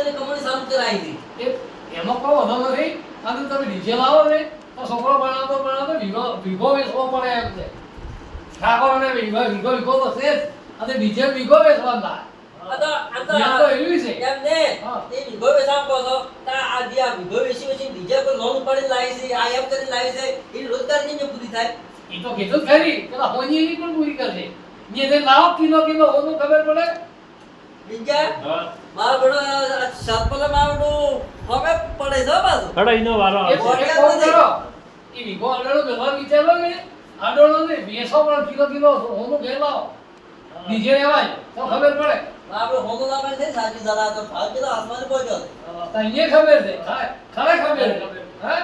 DJ ની કમણી સારું કરાવી હતી એમાં કોઈ વાંધો નથી. અને તમે ડીજે લાવો ને તો છોકરો બનાવતો વીઘો વેચવો પડે એમ છે. ઠાકોરને વીઘો તો છે જ. અને ડીજે વીઘો વેચવાના. એમ તો એવી છે. એમ ને એ વિભો વેચામ કહો છો આ જે આ વિભો વેચી ડીજે પર લોન ઉપાડી લાવી છે આ એમ કરીને લાવી છે એ રોજગારી ની પૂરી થાય. એ તો કીધું ખરી પેલા હોની એની પણ પૂરી કરશે. જે લાવો કિલો હોનું ખબર પડે. બીજા મારો બેટો સાતપલે મારો હવે પડે છે પાછું. હડો ઈનો વારો એ આવશે. કોણ કરો? એ વીઘો આડળો બેવા વિચારો ને આડળો ને 200 પણ કિલો હોનું ઘેર લાવો. ડીજે લેવાય તો ખબર પડે. આપણે હોનો લાવે છે સાચી જરા તો ભાવ કેટલો આસમાને પહોંચ્યો છે. તને ખબર છે ખરે ખબર છે. હા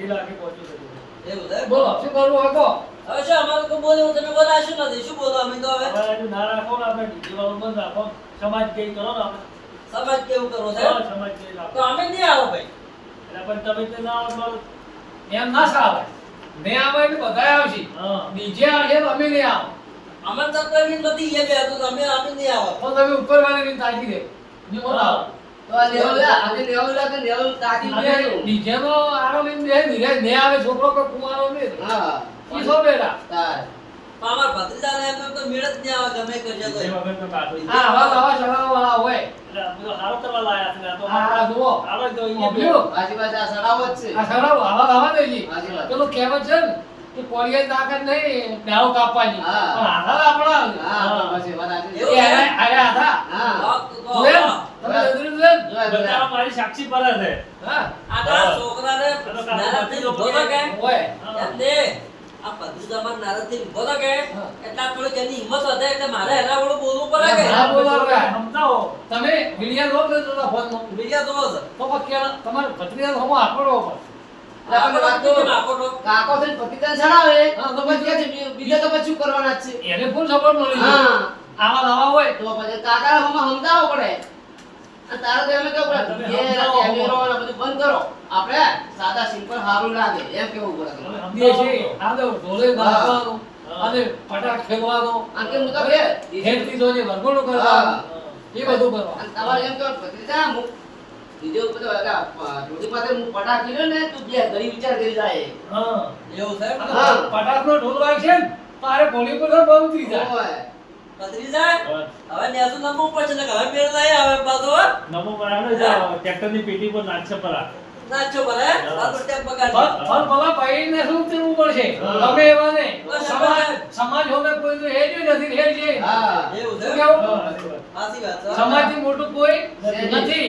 એ લાગે પહોંચી ગયું. એવું છે બોલો શું કરવું હોય કહો. હવે શું અમારે તો બોલ્યું તમે બોલાશું નથી શું બોલો અમે તો હવે હવે હજુ ના રાખો ને આપણે ડીજે વાળું બંધ રાખો. સમાજ ગઈ કરો ને આપણે. સમાજ કેવું કરો છે હા, સમાજ ગઈ તો રાખો. અમે નહીં આવો ભાઈ એટલે પણ તમે તો ના આવો તો એમ ના ચાલે. ને આવે એટલે બધા આવશે. હા. ડીજે આવશે તો અમે નહીં આવો. અમન તત્વની નથી એ બે તો અમે નહીં આવો તો તમે ઉપર વાળી તાકી દે. ની બોલાવો. તો આ લેવલ આજે લેવલ લાગે લેવલ તાજી બેઠું. ડીજે નો આરો લઈને દે નીરે ને આવે છોકરો કે કુમારો ને. હા ઈ સો બેડા. તાર અમાર ભત્રીજાને એમ તો મેળ જ નહીં આવે ગમે કરજો તો એ વગર તો કાઢો. આ આવા ચડાવવા વાળા હોય. એટલે આ બધો હારો કરવા લાયા છે. આ તો આ જુઓ. હારો જ તો અહીંયા મોકલ્યો. આજુબાજુ આ સડાવ જ છે. આ ચડાવ આવા દેજી. સાચી વાત. પેલું કહેવત છે ને કે કોળિયા તાકાત નહીં ડાળો કાપવાની. હા. પણ આધા આપણા. હા પછી વાત આજે એવું એ આયા હતા. હા જોયેલ? તમે નજરે જોયેલ? બધા મારી સાક્ષી પર છે. હા. આ છોકરાને નારાજથી ઊભો તો કે હોય. એમ ને આ ભત્રીજામાં નારાજથી ઊભો તો કે હા. એટલા થોડીક એની હિંમત વધે એટલે મારે એના વડું બોલવું પડે કે હા, બોલાવો. સમજાવો. તમે વિડિયા લો ને તો ફોનમાં. બીજા તો છે તો પછી તમારે ભત્રીજાનો હમો આપડો પડે. આપણે વાત કરીએ ને આપણો કાકો થઈને પતિતાને સડાવે હા, તો પછી કે છે, બીજા તો પછી શું કરવાના જ છે. એને ફૂલ સપોર્ટ મળી જાય. હા આવા નવા હોય તો પછી કાકાને હમણાં સમજાવવો પડે. અને તારે તો એમ કેવું પડે તમે કે સમજાવો. કેમેરો ને બધું બંધ કરો. આપણે સાદા સિમ્પલ સારું લાગે એમ કેવું પડે તમારે. સમજે છે. આ તો ઢોલે નાચવાનું હા. અને ફટાક ખેલવાનો અને કે હું તો કે ખેલતી જોજે વરઘોડો કરવાનો એ બધું કરવાનું. અને તમારે એમ કેવું ભત્રીજા હું બીજો બધો રોટી પાસે હું પટાકી લ્યો ને તું બે ઘડી વિચાર કરી જાય. હા. એવું છે અને હા. ફટાકનો ઢોલ વાગશે ને તારે ઘોડી પર બહુ ઉતરી જાય. ઓય. ભત્રીજા બસ. હવે નેસુ નમવું પડશે ને હવે મેળ નહીં આવે પાછો હો. નમો બરાબર જાઓ. ટ્રેક્ટરની પેટી પર નાખશે પરા. નાચો ભલે તારો ટેપ બગાડ ફળ ભલા પાઈને શું ઉતરવું પડશે. હા. ગમે એવા ને બસ સમાજ હોમે કોઈ તો હેડ્યું નથી હેડ છે. હા એવું છે શું કેવું? હા, સાચી વાત. સાચી વાત છે સમાજથી મોટું કોઈ નથી.